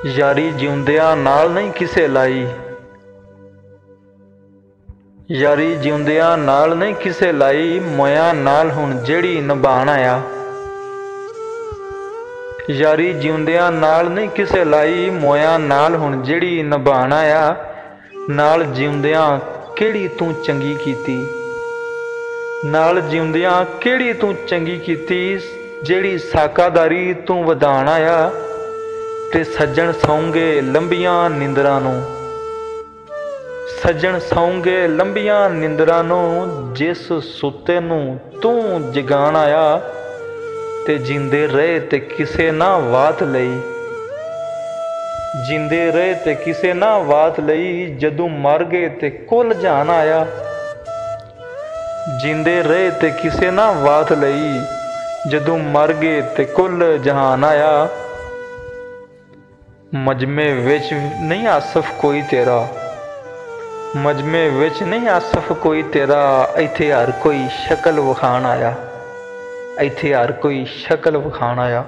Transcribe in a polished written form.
यारी जिउंदियां नाल नहीं किसे लाई, यारी जिउंदियां नाल नहीं किसे लाई, मोया नाल हुण जेड़ी निभाण आया। यारी जिउंदियां नाल नहीं किसे लाई, मोया नाल हुण जेड़ी निभाण आया। नाल जिउंदियां केड़ी तूं चंगी कीती, नाल जिउंदियां केड़ी तूं चंगी कीती, जेड़ी साकादारी तूं वधाण आया। ते सज्जण सौंगे लंबियां निंदरां नूं, सज्जण सौंगे लंबियां निंदरां नूं, जिस सुते नूं तूं जगाण आया। ते जिंदे रहे ते किसे ना वात लई, जिंदे रहे ते किसे ना वात लई, जदों मर गए ते कुल जहान आया। जिंदे रहे ते किसे ना वात लई, जदों मर गए ते कुल जहान आया। मजमे विच नहीं आसफ कोई तेरा, मजमे विच नहीं आसफ कोई तेरा, इत्थे हर कोई शक्ल विखाण आया, इत्थे हर कोई शक्ल विखाण आया।